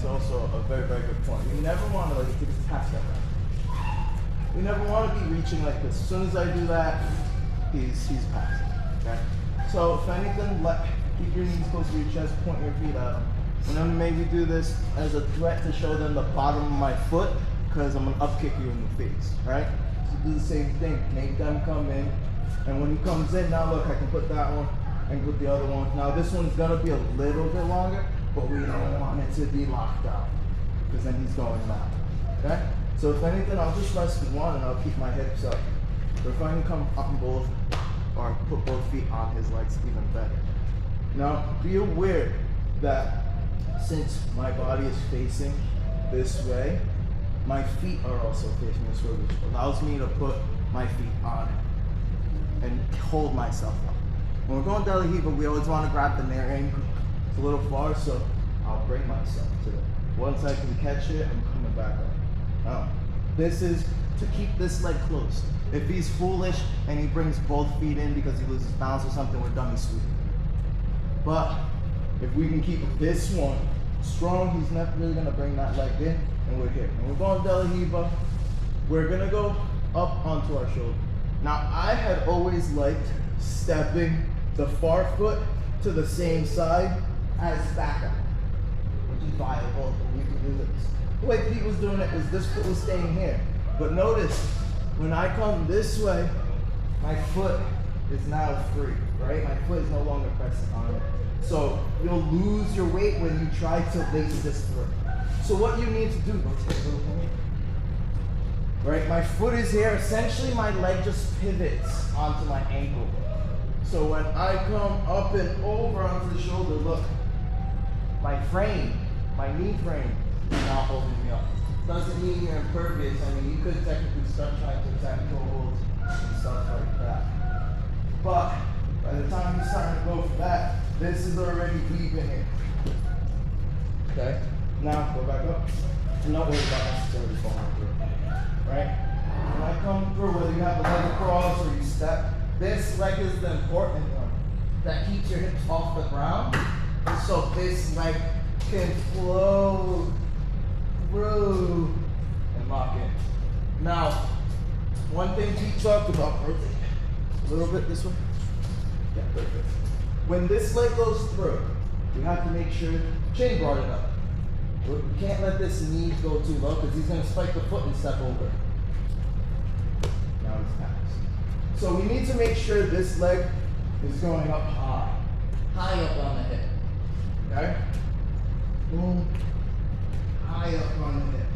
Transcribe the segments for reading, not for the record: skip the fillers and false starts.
is also a very, very good point. You never want to like just pass that back. You never want to be reaching like this. As soon as I do that, he's passing. Okay? So if anything, keep your knees close to your chest, point your feet at them. And then maybe do this as a threat to show them the bottom of my foot, because I'm gonna up kick you in the face, right? So do the same thing, make them come in, and when he comes in, now look, I can put that one and put the other one. Now this one's gonna be a little bit longer, but we don't want it to be locked out, because then he's going down, okay? So if anything, I'll just rest in one and I'll keep my hips up. But if I can come up in both, or put both feet on his legs, even better. Now, be aware that since my body is facing this way, my feet are also facing this way, which allows me to put my feet on it and hold myself up. When we're going belly Riva, we always want to grab the near ankle. It's a little far, so I'll bring myself to it. Once I can catch it, I'm coming back up. Now, this is to keep this leg close. If he's foolish and he brings both feet in because he loses balance or something, we're dummy sweeping. But if we can keep this one strong, he's not really gonna bring that leg in, and we're here. When we're going belly Riva, we're gonna go up onto our shoulder. Now, I had always liked stepping the far foot to the same side as backup, which is viable. We can do this. The way Pete was doing it was this foot was staying here. But notice, when I come this way, my foot is now free, right? My foot is no longer pressing on it. So you'll lose your weight when you try to lace this through. So what you need to do, right? My foot is here. Essentially, my leg just pivots onto my ankle. So when I come up and over onto the shoulder, look, my frame, my knee frame is now holding me up. Doesn't mean you're impervious. I mean, you could technically start trying to attack holds and stuff like that. But by the time you start to go for that, this is already deep in here. Okay? Now, go back up. I'm not worried about necessarily falling through. Right? When I come through, whether you have the leg across or you step, this leg is the important one that keeps your hips off the ground. So this leg can flow through and lock in. Now, one thing Pete talked about, rotate a little bit this way. Yeah, perfect. When this leg goes through, you have to make sure, Shane brought it up. We can't let this knee go too low because he's going to spike the foot and step over. Now he's passed. So we need to make sure this leg is going up high. High up on the hip. Okay? Boom. High up on the hip.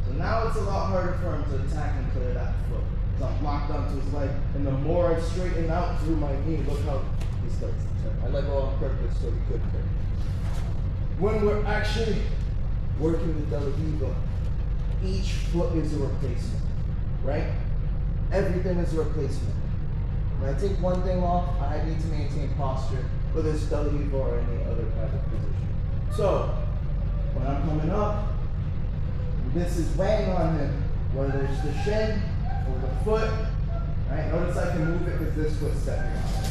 So now it's a lot harder for him to attack and clear that foot. Because I'm locked onto his leg. And the more I straighten out through my knee, look how he starts to turn. I let go on purpose so he couldn't turn. When we're actually working with belly Riva, each foot is a replacement, right? Everything is a replacement. When I take one thing off, I need to maintain posture, whether it's belly Riva or any other type of position. So, when I'm coming up, this is weighing on him, whether it's the shin or the foot, right? Notice I can move it because this foot's stepping on it.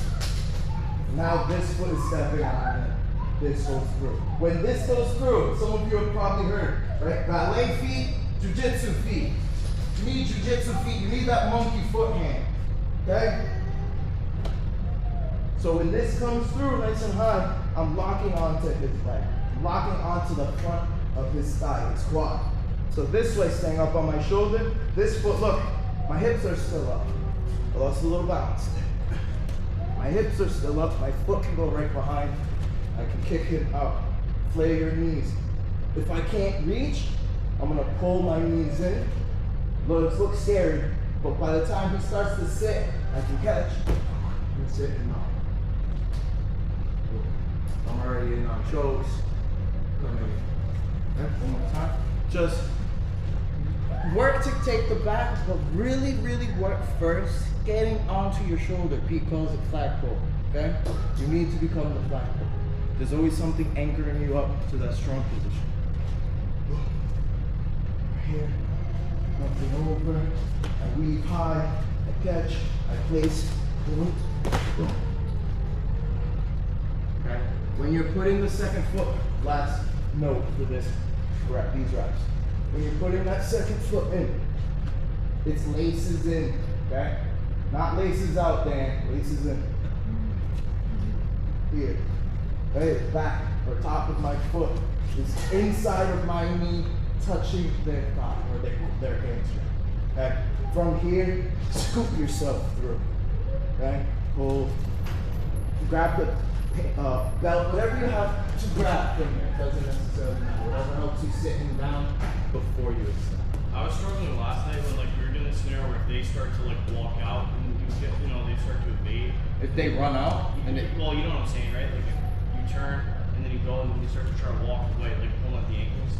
Now this foot is stepping on it. This goes through. When this goes through, some of you have probably heard, right? Ballet feet, jiu-jitsu feet. You need jiu-jitsu feet, you need that monkey foot hand, okay? So when this comes through nice and high, I'm locking onto his leg. I'm locking onto the front of his thigh, his quad. So this way, staying up on my shoulder, this foot, look, my hips are still up. I lost a little balance there. My hips are still up, my foot can go right behind. I can kick him out, flare your knees. If I can't reach, I'm gonna pull my knees in. Looks scary, but by the time he starts to sit, I can catch and sit and out. I'm already in on chokes. Coming in. Okay, one more time. Just work to take the back, but really, really work first getting onto your shoulder. Pete calls it flagpole, okay? You need to become the flagpole. There's always something anchoring you up to that strong position. Here, nothing over. I weave high, I catch, I place, boom, boom. Okay? When you're putting the second foot, last note for this, these reps. When you're putting that second foot in, it's laces in, okay? Not laces out, Dan, laces in. Here, right, back or top of my foot is inside of my knee touching their thigh or their hamstring, okay? From here, scoop yourself through, okay? Pull, grab the belt, whatever you have to grab from here. It doesn't necessarily matter. Whatever helps you sitting down before you extend. I was struggling last night when we were doing this scenario where if they start to walk out and they start to evade. If they run out and they, well, you know what I'm saying, right? Like if you turn and then you go and then you start to try to walk away, pull at the ankles.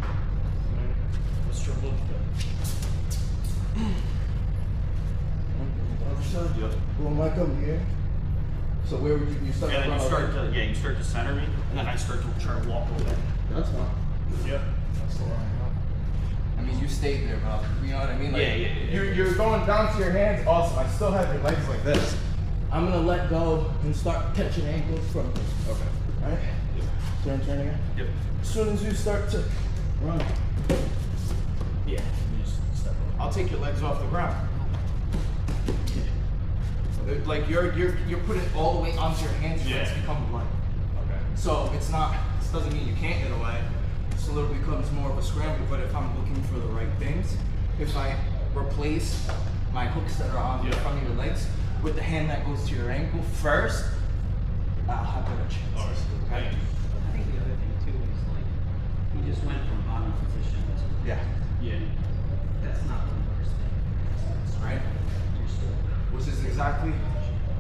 I was struggling with that. Other side, well, might come here. So where would you start? And then you start to center me, and then I start to try to walk away. That's fine. Yeah. That's the line. I mean, you stayed there, but you know what I mean? Like, yeah. You're going down to your hands. Awesome. I still have your legs like this. I'm gonna let go and start catching ankles from here. Okay. All right. Turn again. Yep. As soon as you start to run. Yeah. You just step over. I'll take your legs off the ground. Like you're putting it all the way onto your hands. Your legs become light. Okay. So it's not. This doesn't mean you can't get away. So it becomes more of a scramble. But if I'm looking for the right things, if I replace my hooks that are on the front of your legs with the hand that goes to your ankle first, I'll have better chances. All right. Okay. I think the other thing too is he just went from bottom position to Yeah. Yeah. that's not the worst thing. Right. You're still Which is exactly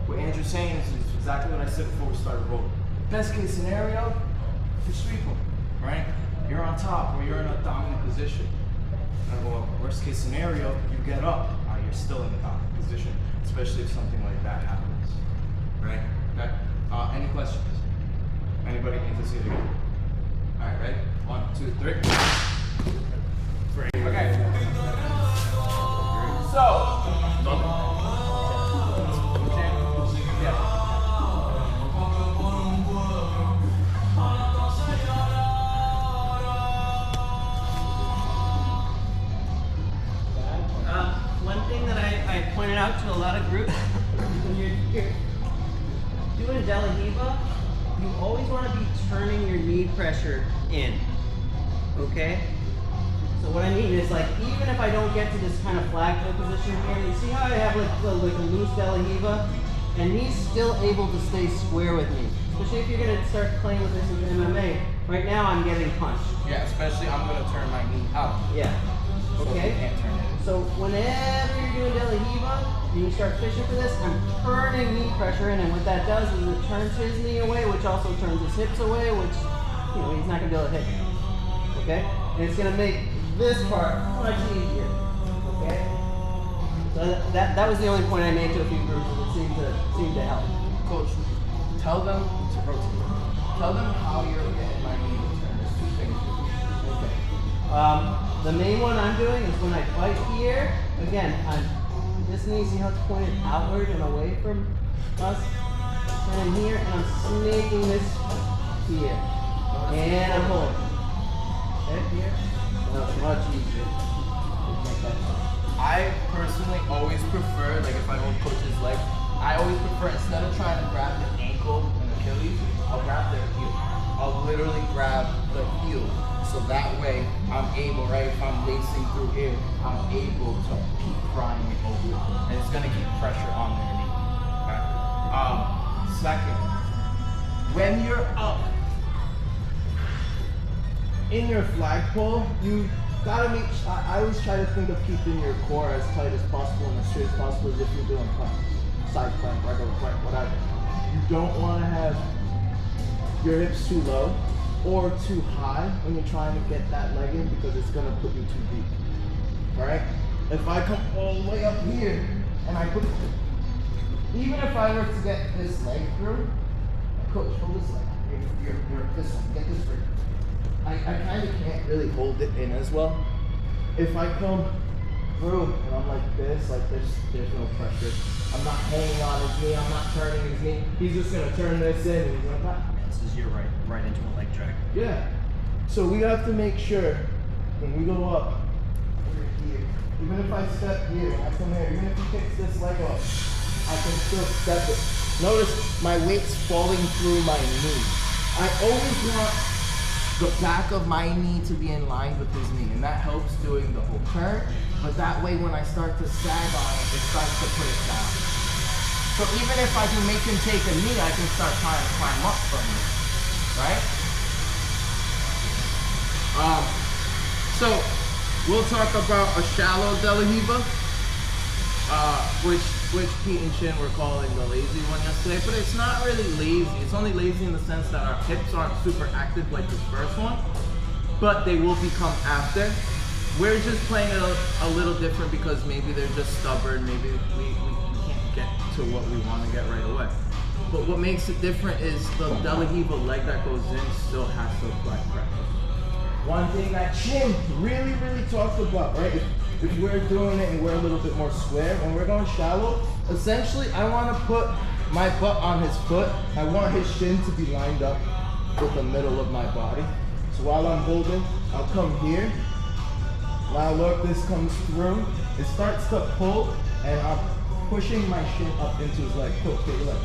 what Andrew's saying. Is exactly what I said before we started rolling. Best case scenario, you sweep them, right? You're on top or you're in a dominant position. Well, worst case scenario, you get up, you're still in the dominant position, especially if something like that happens, right? Okay. Any questions? Anybody need to see it again? All right, ready? 1, 2, 3. Okay. So. one thing that I pointed out to a lot of groups when you're doing De La Riva, you always want to be turning your knee pressure in. Okay? So what I mean is even if I don't get to this kind of flagpole position here, you see how I have a loose De La Riva? And he's still able to stay square with me. Especially if you're going to start playing with this in MMA. Right now I'm getting punched. Yeah, especially I'm going to turn my knee out. Yeah. So Okay? you can't turn it. So whenever you're doing De La Riva and you start fishing for this, I'm turning knee pressure in, and what that does is it turns his knee away, which also turns his hips away, which, he's not going to be able to hit you. Okay? And it's going to make this part much easier. Okay? So that was the only point I made to a few groups, and it seemed to help. Coach, tell them to rotate. Tell them how you're getting my knee to turn. There's 2 things. Okay. The main one I'm doing is when I fight here, again, this knee, see how it's pointed outward and away from us? And I'm here, and I'm snaking this here. And I'm pulling. Okay, here. Well, it's much easier. I personally always prefer, if I hold coach's leg, I always prefer, instead of trying to grab the ankle and Achilles, I'll grab their heel. I'll literally grab the heel. So that way, I'm able, right, if I'm lacing through here, I'm able to keep prying it open. And it's going to keep pressure on their knee. Okay? Second, when you're up In your flagpole, you gotta make. I always try to think of keeping your core as tight as possible and as straight as possible as if you're doing plank, side plank, regular plank, whatever. You don't want to have your hips too low or too high when you're trying to get that leg in because it's gonna put you too deep. All right? If I come all the way up here and I put, even if I were to get this leg through, coach, hold this leg. You're this one. Get this through. I kind of can't really hold it in as well. If I come through and I'm like this, there's no pressure. I'm not hanging on his knee. I'm not turning his knee. He's just gonna turn this in and he's like that. This is your right into a leg drag. Yeah. So we have to make sure when we go up, we're here. Even if I step here, I come here, even if he kicks this leg off, I can still step it. Notice my weight's falling through my knee. I always want the back of my knee to be in line with his knee, and that helps doing the whole turn. But that way, when I start to sag on it, it starts to put it down. So even if I can make him take a knee, I can start trying to climb up from it, right? So we'll talk about a shallow De La Riva, which Pete and Shin were calling the lazy one yesterday, but it's not really lazy. It's only lazy in the sense that our hips aren't super active like this first one, but they will become after. We're just playing it a little different because maybe they're just stubborn, maybe we can't get to what we want to get right away. But what makes it different is the De La Riva leg that goes in still has to apply pressure. One thing that Shin really talked about, right? If we're doing it and we're a little bit more square, when we're going shallow, essentially I want to put my butt on his foot. I want his shin to be lined up with the middle of my body. So while I'm holding, I'll come here. Now look, this comes through. It starts to pull, and I'm pushing my shin up into his leg. Cool, take your leg.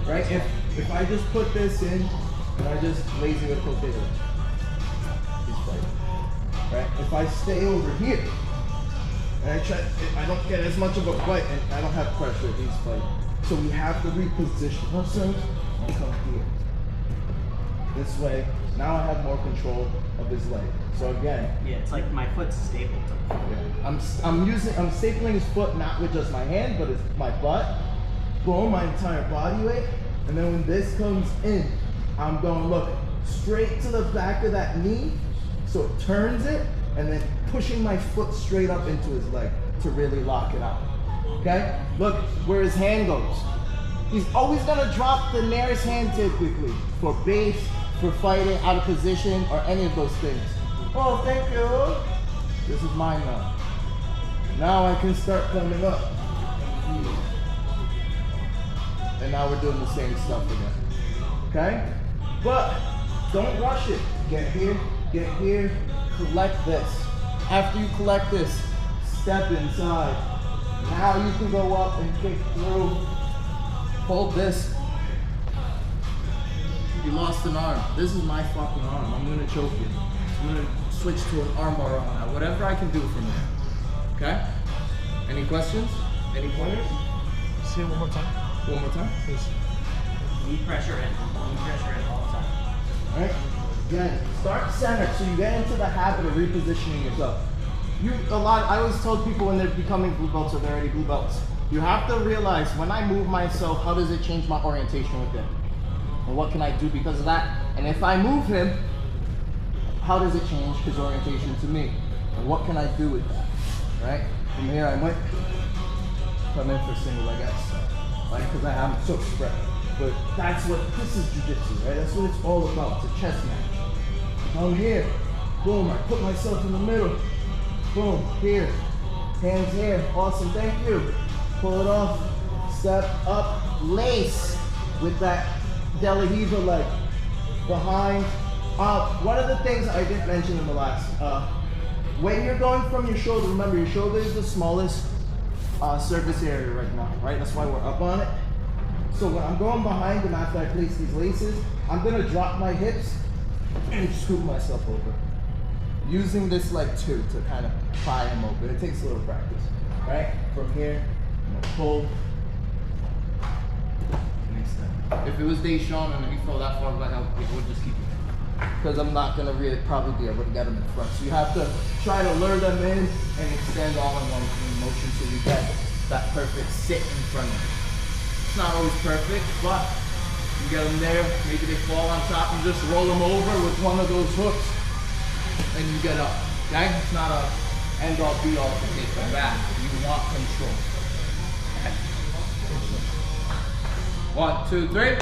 Right? If I just put this in, and I just lazy with cool, take your leg. Right? If I stay over here, and I don't get as much of a fight, and I don't have pressure, he's fighting. So we have to reposition ourselves and come here. This way, now I have more control of his leg. So again. Yeah, it's like my foot's stapled to him. Yeah. I'm stapling his foot not with just my hand, but my butt. Boom, my entire body weight. And then when this comes in, I'm going, look, straight to the back of that knee. So it turns it, and then pushing my foot straight up into his leg to really lock it out. Okay? Look where his hand goes. He's always gonna drop the nearest hand typically for base, for fighting, out of position, or any of those things. Oh, thank you. This is mine now. Now I can start coming up. And now we're doing the same stuff again. Okay? But don't rush it. Get here, collect this. After you collect this, step inside. Now you can go up and kick through. Hold this. You lost an arm. This is my fucking arm. I'm gonna choke you. I'm gonna switch to an armbar on that. Whatever I can do from there. Okay? Any questions? Any pointers? Say it one more time. One more time? Please. Knee pressure in all the time. Alright? Again, start center so you get into the habit of repositioning yourself. I always tell people when they're becoming blue belts or they're already blue belts, you have to realize when I move myself, how does it change my orientation with him? And what can I do because of that? And if I move him, how does it change his orientation to me? And what can I do with that? Right? From here I might come in for single leg X, right? Because I am so spread. But this is jiu-jitsu, right? That's what it's all about. It's a chess match. I'm here. Boom, I put myself in the middle. Boom, here. Hands here. Awesome, thank you. Pull it off. Step up. Lace with that De La Riva leg. Behind. One of the things I didn't mention in the last, when you're going from your shoulder, remember your shoulder is the smallest surface area right now, right? That's why we're up on it. So when I'm going behind him after I place these laces, I'm gonna drop my hips and scoop myself over. Using this leg too to kind of pry him open. It takes a little practice, right? From here, I'm gonna pull. Next step. If it was Dion and he fell that far back, I would just keep it. Because I'm not gonna really probably be able to get him in front. So you have to try to lure them in and extend all in one motion so you get that perfect sit in front of you. It's not always perfect, but you get them there, maybe they fall on top, and just roll them over with one of those hooks, and you get up, okay? It's not a end-all be-all to take them back. You want control. Okay. 1, 2, 3.